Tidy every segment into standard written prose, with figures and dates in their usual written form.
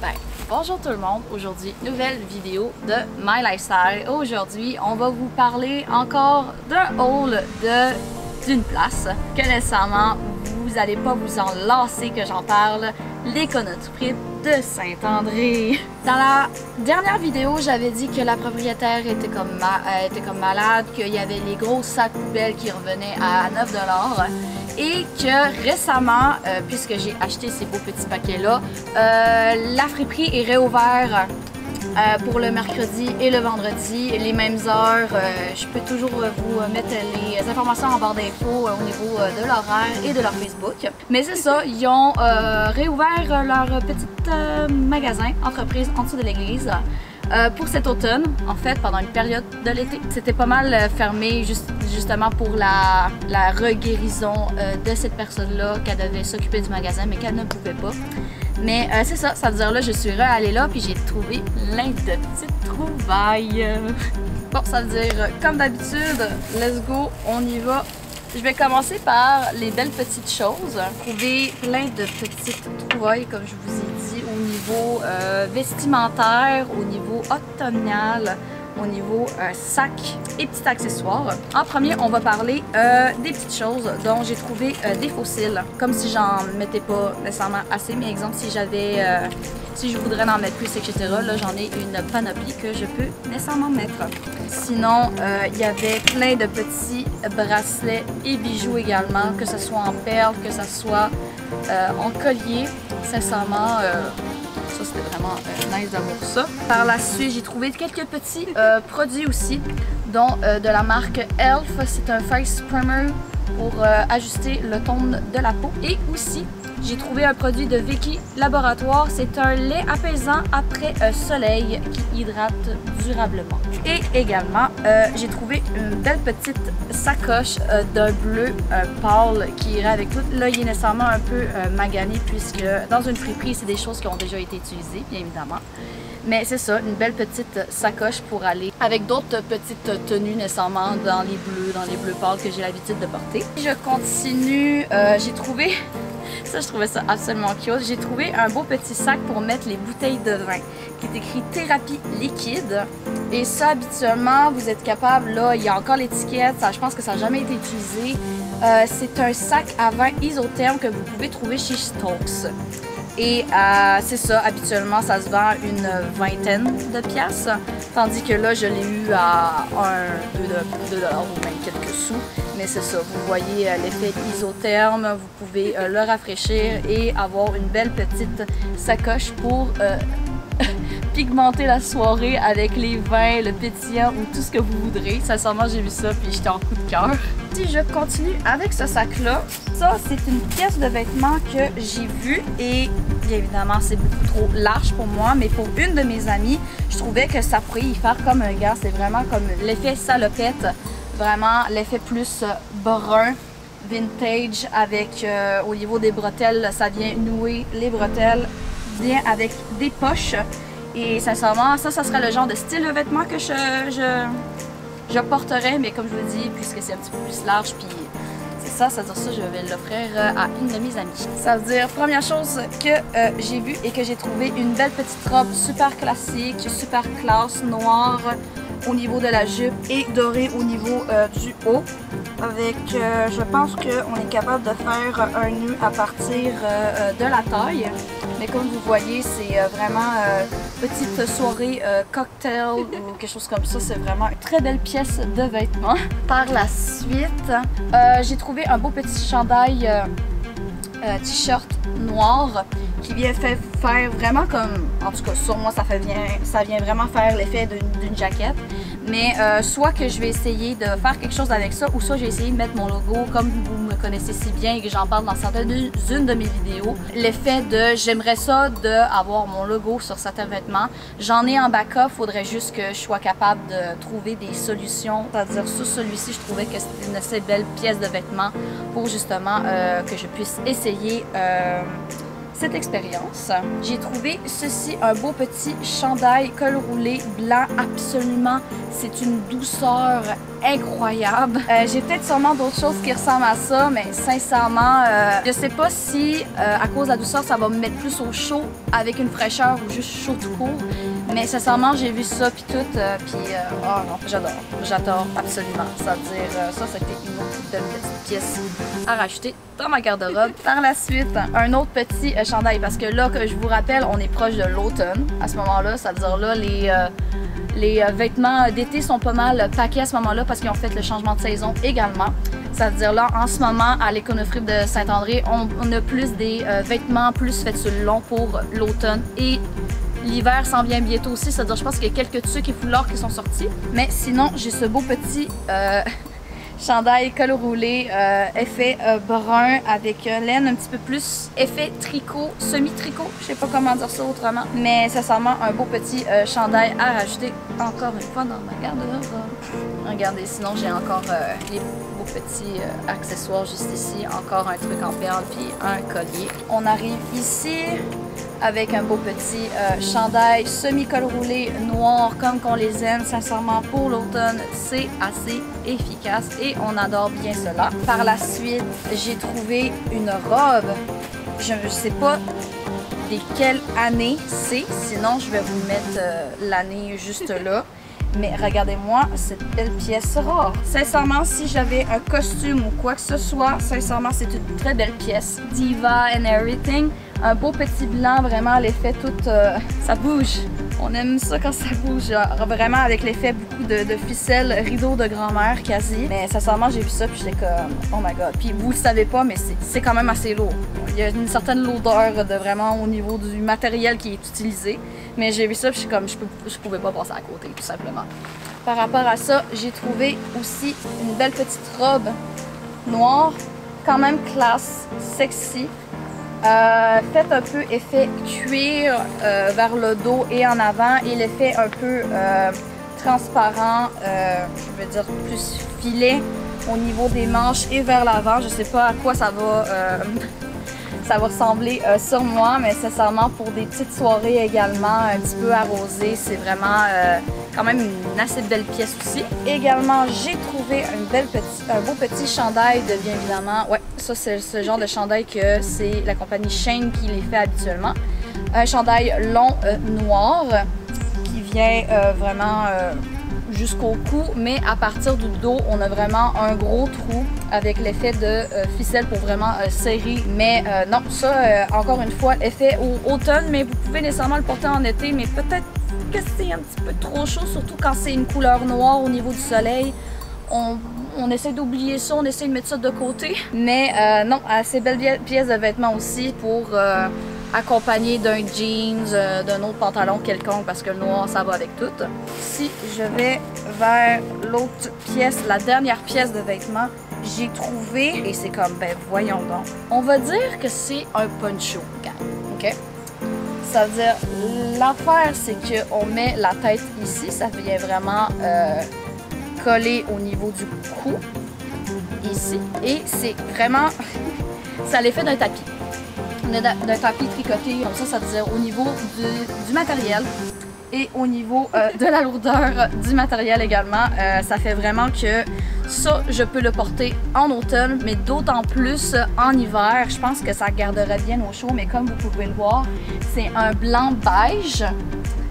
Ben, bonjour tout le monde, aujourd'hui nouvelle vidéo de My Lifestyle. Aujourd'hui on va vous parler encore d'un haul d'une place que nécessairement vous n'allez pas vous en lasser que j'en parle, l'Econotrip de Saint-André. Dans la dernière vidéo, j'avais dit que la propriétaire était comme malade, qu'il y avait les gros sacs poubelles qui revenaient à 9 $ et que récemment, puisque j'ai acheté ces beaux petits paquets-là, la friperie est réouverte pour le mercredi et le vendredi, les mêmes heures. Je peux toujours vous mettre les informations en barre d'infos au niveau de l'horaire et de leur Facebook. Mais c'est ça, ils ont réouvert leur petit magasin, entreprise en dessous de l'église. Pour cet automne, en fait, pendant une période de l'été. C'était pas mal fermé justement pour la reguérison de cette personne-là qu'elle devait s'occuper du magasin mais qu'elle ne pouvait pas. Mais c'est ça, ça veut dire là, je suis allée là puis j'ai trouvé plein de petites trouvailles. Bon, ça veut dire, comme d'habitude, let's go, on y va. Je vais commencer par les belles petites choses. Trouver plein de petites trouvailles, comme je vous ai dit, au niveau vestimentaire, au niveau automnal, au niveau sac et petits accessoires. En premier, on va parler des petites choses dont j'ai trouvé des fossiles. Comme si j'en mettais pas nécessairement assez, mais exemple, si j'avais... si je voudrais en mettre plus, etc., là, j'en ai une panoplie que je peux nécessairement mettre. Sinon, il y avait plein de petits bracelets et bijoux également, que ce soit en perles, que ce soit en collier. Sincèrement, ça c'était vraiment nice d'avoir ça. Par la suite, j'ai trouvé quelques petits produits aussi, dont de la marque Elf. C'est un face primer pour ajuster le ton de la peau. Et aussi, j'ai trouvé un produit de Vicky Laboratoire. C'est un lait apaisant après soleil qui hydrate durablement. Et également, j'ai trouvé une belle petite sacoche d'un bleu pâle qui irait avec tout. Là, il est nécessairement un peu magané puisque dans une friperie, c'est des choses qui ont déjà été utilisées, bien évidemment. Mais c'est ça, une belle petite sacoche pour aller avec d'autres petites tenues nécessairement dans les bleus pâles que j'ai l'habitude de porter. Je continue, j'ai trouvé... Ça, je trouvais ça absolument cute. J'ai trouvé un beau petit sac pour mettre les bouteilles de vin qui est écrit thérapie liquide. Et ça, habituellement, vous êtes capable, là, il y a encore l'étiquette, je pense que ça n'a jamais été utilisé. C'est un sac à vin isotherme que vous pouvez trouver chez Stokes. Et c'est ça, habituellement, ça se vend une vingtaine de piastres. Tandis que là, je l'ai eu à 2 $ ou même quelques sous. Mais c'est ça, vous voyez l'effet isotherme, vous pouvez le rafraîchir et avoir une belle petite sacoche pour pigmenter la soirée avec les vins, le pétillant ou tout ce que vous voudrez. Sincèrement, j'ai vu ça puis j'étais en coup de cœur. Si je continue avec ce sac-là, ça c'est une pièce de vêtement que j'ai vue et bien évidemment c'est beaucoup trop large pour moi, mais pour une de mes amies, je trouvais que ça pourrait y faire comme un gars. C'est vraiment comme l'effet salopette. Vraiment l'effet plus brun, vintage, avec au niveau des bretelles, ça vient nouer les bretelles bien avec des poches. Et sincèrement, ça serait le genre de style de vêtement que je porterais, mais comme je vous dis, puisque c'est un petit peu plus large, puis c'est ça, ça veut dire ça, je vais l'offrir à une de mes amies. Ça veut dire, première chose que j'ai vue et que j'ai trouvé, une belle petite robe super classique, super classe, noire, au niveau de la jupe et doré au niveau du haut. Avec, je pense qu'on est capable de faire un nœud à partir de la taille. Mais comme vous voyez, c'est vraiment petite soirée cocktail ou quelque chose comme ça. C'est vraiment une très belle pièce de vêtement. Par la suite, j'ai trouvé un beau petit chandail t-shirt noir qui vient faire vraiment comme, en tout cas sur moi ça vient vraiment faire l'effet d'une jaquette, mais soit que je vais essayer de faire quelque chose avec ça, ou soit je vais essayer de mettre mon logo comme vous me connaissez si bien et que j'en parle dans certaines de mes vidéos, l'effet de j'aimerais ça d'avoir mon logo sur certains vêtements. J'en ai en backup, faudrait juste que je sois capable de trouver des solutions, c'est-à-dire sur celui-ci je trouvais que c'était une assez belle pièce de vêtement pour justement que je puisse essayer cette expérience. J'ai trouvé ceci, un beau petit chandail col roulé blanc, absolument, c'est une douceur incroyable. J'ai peut-être sûrement d'autres choses qui ressemblent à ça, mais sincèrement, je sais pas si à cause de la douceur, ça va me mettre plus au chaud avec une fraîcheur ou juste chaud tout court. Mais sincèrement, j'ai vu ça puis tout, oh non, j'adore absolument. C'est-à-dire, ça c'était une autre belle petite pièce à rajouter dans ma garde-robe. Par la suite, un autre petit chandail, parce que là, que je vous rappelle, on est proche de l'automne. À ce moment-là, ça veut dire là, les vêtements d'été sont pas mal paqués à ce moment-là parce qu'ils ont fait le changement de saison également. Ça veut dire là, en ce moment, à l'Éconofripe de Saint-André, on a plus des vêtements plus faits sur le long pour l'automne et l'hiver s'en vient bientôt aussi. C'est-à-dire, je pense qu'il y a quelques tuques et foulards qui sont sortis. Mais sinon, j'ai ce beau petit chandail col roulé, effet brun avec laine un petit peu plus effet tricot, semi-tricot, je sais pas comment dire ça autrement, mais sincèrement un beau petit chandail à rajouter encore une fois dans ma garde-robe. Regardez, sinon j'ai encore les beaux petits accessoires juste ici, encore un truc en perles puis un collier. On arrive ici avec un beau petit chandail semi-col roulé noir comme qu'on les aime. Sincèrement, pour l'automne, c'est assez efficace et on adore bien cela. Par la suite, j'ai trouvé une robe. Je ne sais pas de quelle année c'est, sinon je vais vous mettre l'année juste là. Mais regardez-moi cette belle pièce rare. Sincèrement, si j'avais un costume ou quoi que ce soit, sincèrement, c'est une très belle pièce. Diva and everything. Un beau petit blanc, vraiment l'effet tout... ça bouge. On aime ça quand ça bouge. Vraiment avec l'effet beaucoup de ficelles, rideaux de grand-mère quasi. Mais sincèrement, j'ai vu ça puis j'étais comme oh my god. Puis vous le savez pas, mais c'est quand même assez lourd. Il y a une certaine lourdeur de vraiment au niveau du matériel qui est utilisé. Mais j'ai vu ça puis je pouvais pas passer à côté tout simplement. Par rapport à ça, j'ai trouvé aussi une belle petite robe noire, quand même classe, sexy. Fait un peu effet cuir vers le dos et en avant et l'effet un peu transparent, je veux dire plus filet au niveau des manches et vers l'avant. Je sais pas à quoi ça va ressembler sur moi, mais sincèrement pour des petites soirées également un petit peu arrosées, c'est vraiment quand même une assez belle pièce aussi. Également, j'ai trouvé un beau petit chandail de bien évidemment, ouais, ça c'est ce genre de chandail que c'est la compagnie Shane qui les fait habituellement. Un chandail long noir qui vient vraiment jusqu'au cou, mais à partir du dos, on a vraiment un gros trou avec l'effet de ficelle pour vraiment serrer. Mais non, ça, encore une fois, effet automne, mais vous pouvez nécessairement le porter en été, mais peut-être que c'est un petit peu trop chaud, surtout quand c'est une couleur noire au niveau du soleil. On essaie d'oublier ça, on essaie de mettre ça de côté. Mais non, assez belle pièce de vêtements aussi pour accompagné d'un jeans, d'un autre pantalon quelconque parce que le noir ça va avec tout. Si je vais vers l'autre pièce, la dernière pièce de vêtements, j'ai trouvé, et c'est comme, ben voyons donc, on va dire que c'est un poncho, ok? Ça veut dire, l'affaire c'est qu'on met la tête ici, ça vient vraiment coller au niveau du cou, ici, et c'est vraiment, ça a l'effet d'un tapis. D'un tapis tricoté comme ça veut dire au niveau du matériel et au niveau de la lourdeur du matériel également. Ça fait vraiment que ça, je peux le porter en automne, mais d'autant plus en hiver. Je pense que ça garderait bien au chaud, mais comme vous pouvez le voir, c'est un blanc beige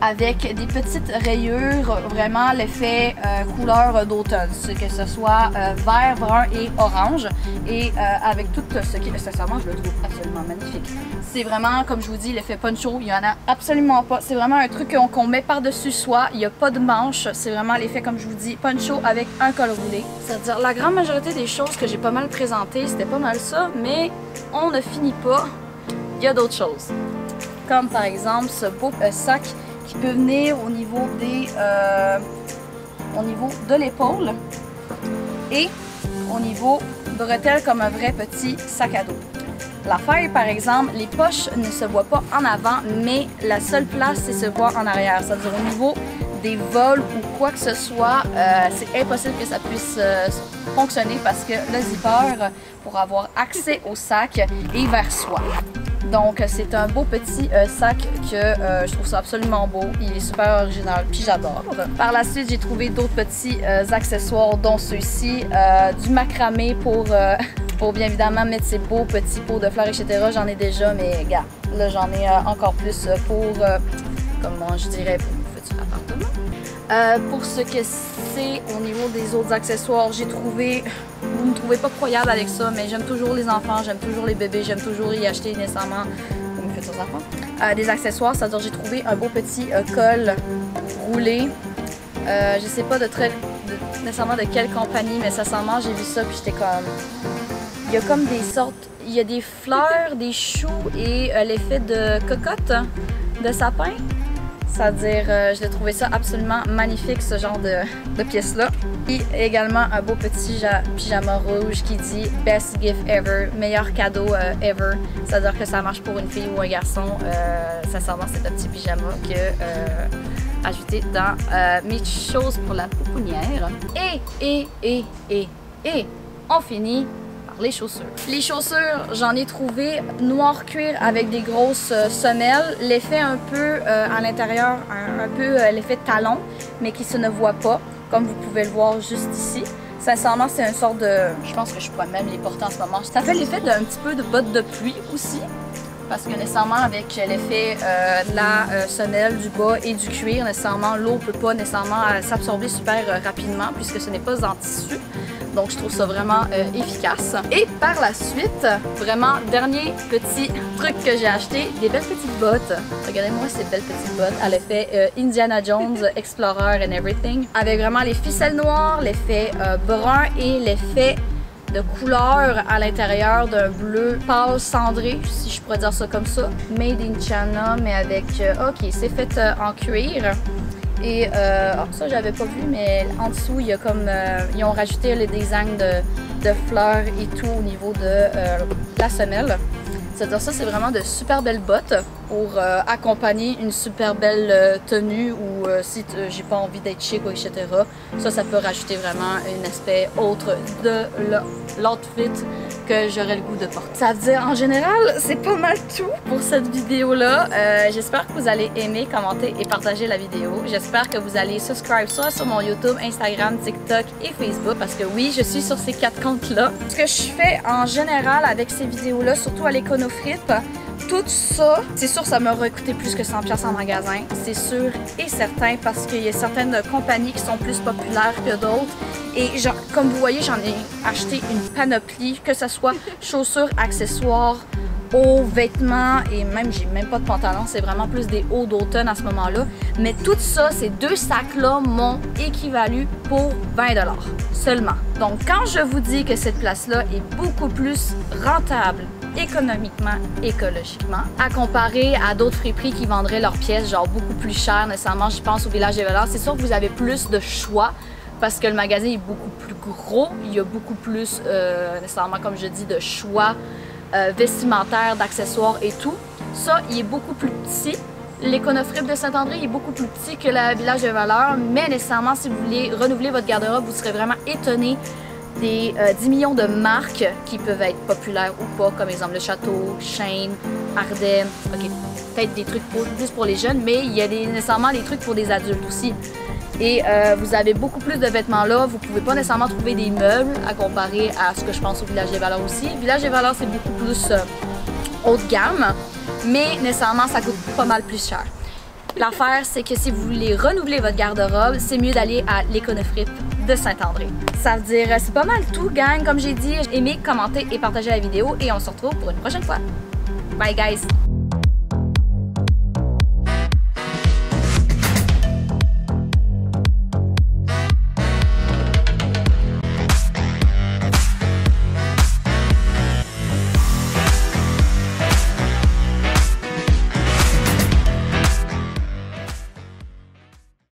avec des petites rayures, vraiment l'effet couleur d'automne, que ce soit vert, brun et orange, et avec tout ce qui est, sincèrement, je le trouve absolument magnifique. C'est vraiment, comme je vous dis, l'effet poncho, il n'y en a absolument pas. C'est vraiment un truc qu'on met par-dessus soi, il n'y a pas de manche, c'est vraiment l'effet, comme je vous dis, poncho avec un col roulé. C'est-à-dire, la grande majorité des choses que j'ai pas mal présentées, c'était pas mal ça, mais on ne finit pas, il y a d'autres choses. Comme par exemple ce beau sac qui peut venir au niveau de l'épaule et au niveau bretelle comme un vrai petit sac à dos. L'affaire, par exemple, les poches ne se voient pas en avant, mais la seule place, c'est se voit en arrière. C'est-à-dire au niveau des vols ou quoi que ce soit, c'est impossible que ça puisse fonctionner parce que le zipper, pour avoir accès au sac, est vers soi. Donc c'est un beau petit sac que je trouve ça absolument beau. Il est super original puis j'adore. Par la suite j'ai trouvé d'autres petits accessoires dont ceux-ci, du macramé pour bien évidemment mettre ces beaux petits pots de fleurs etc. J'en ai déjà mais regarde, là j'en ai encore plus pour, comment je dirais, pour le futur appartement. Pour ce que c'est au niveau des autres accessoires, j'ai trouvé, vous ne me trouvez pas croyable avec ça, mais j'aime toujours les enfants, j'aime toujours les bébés, j'aime toujours y acheter nécessairement pour mes futurs enfants. Des accessoires, c'est-à-dire j'ai trouvé un beau petit col roulé. Je sais pas nécessairement de quelle compagnie, mais sincèrement j'ai vu ça puis j'étais comme... Il y a comme des sortes, il y a des fleurs, des choux et l'effet de cocotte de sapin. C'est-à-dire, je l'ai trouvé ça absolument magnifique, ce genre de pièce-là. Et également un beau petit pyjama rouge qui dit « Best gift ever », meilleur cadeau ever. C'est-à-dire que ça marche pour une fille ou un garçon. Sincèrement, c'est un petit pyjama que ajouté dans mes choses pour la pouponnière. Et on finit les chaussures. Les chaussures, j'en ai trouvé noir cuir avec des grosses semelles. L'effet un peu à l'intérieur, un peu l'effet talon, mais qui se ne voit pas, comme vous pouvez le voir juste ici. Sincèrement, c'est une sorte de... Je pense que je pourrais même les porter en ce moment. Ça fait l'effet d'un petit peu de botte de pluie aussi, parce que nécessairement avec l'effet de la semelle, du bas et du cuir, nécessairement l'eau ne peut pas nécessairement s'absorber super rapidement puisque ce n'est pas en tissu. Donc je trouve ça vraiment efficace. Et par la suite, vraiment dernier petit truc que j'ai acheté, des belles petites bottes. Regardez-moi ces belles petites bottes à l'effet Indiana Jones, Explorer and everything. Avec vraiment les ficelles noires, l'effet brun et l'effet de couleur à l'intérieur d'un bleu pâle cendré, si je pourrais dire ça comme ça. Made in China, mais avec... ok, c'est fait en cuir. Et ça, j'avais pas vu, mais en dessous, il y a comme... ils ont rajouté le design de fleurs et tout au niveau de la semelle. C'est-à-dire ça, c'est vraiment de super belles bottes pour accompagner une super belle tenue ou si j'ai pas envie d'être chic ou etc. Ça peut rajouter vraiment un aspect autre de l'outfit que j'aurais le goût de porter. Ça veut dire, en général, c'est pas mal tout pour cette vidéo-là. J'espère que vous allez aimer, commenter et partager la vidéo. J'espère que vous allez subscribe soit sur mon YouTube, Instagram, TikTok et Facebook parce que oui, je suis sur ces 4 comptes-là. Ce que je fais en général avec ces vidéos-là, surtout à l'Econofrip, tout ça, c'est sûr ça m'aurait coûté plus que 100$ en magasin, c'est sûr et certain parce qu'il y a certaines compagnies qui sont plus populaires que d'autres et comme vous voyez, j'en ai acheté une panoplie, que ce soit chaussures, accessoires, hauts, vêtements et même, j'ai même pas de pantalon, c'est vraiment plus des hauts d'automne à ce moment-là. Mais tout ça, ces 2 sacs-là m'ont équivalu pour 20$ seulement. Donc quand je vous dis que cette place-là est beaucoup plus rentable économiquement, écologiquement, à comparer à d'autres friperies qui vendraient leurs pièces genre beaucoup plus chères, nécessairement je pense au Village des Valeurs, c'est sûr que vous avez plus de choix parce que le magasin est beaucoup plus gros, il y a beaucoup plus, nécessairement comme je dis, de choix vestimentaires, d'accessoires et tout. Ça, il est beaucoup plus petit. L'Econofrip de Saint-André est beaucoup plus petit que le Village des Valeurs, mais nécessairement si vous voulez renouveler votre garde-robe, vous serez vraiment étonné des 10 millions de marques qui peuvent être populaires ou pas, comme exemple le Château, Shane, Ardennes, ok, peut-être des trucs plus pour les jeunes, mais il y a nécessairement des trucs pour des adultes aussi. Et vous avez beaucoup plus de vêtements là, vous pouvez pas nécessairement trouver des meubles à comparer à ce que je pense au Village des Valeurs aussi. Village des Valeurs c'est beaucoup plus haut de gamme, mais nécessairement ça coûte pas mal plus cher. L'affaire, c'est que si vous voulez renouveler votre garde-robe, c'est mieux d'aller à l'Econofrip de Saint-André. Ça veut dire, c'est pas mal tout, gang. Comme j'ai dit, aimez, commentez et partagez la vidéo et on se retrouve pour une prochaine fois. Bye, guys!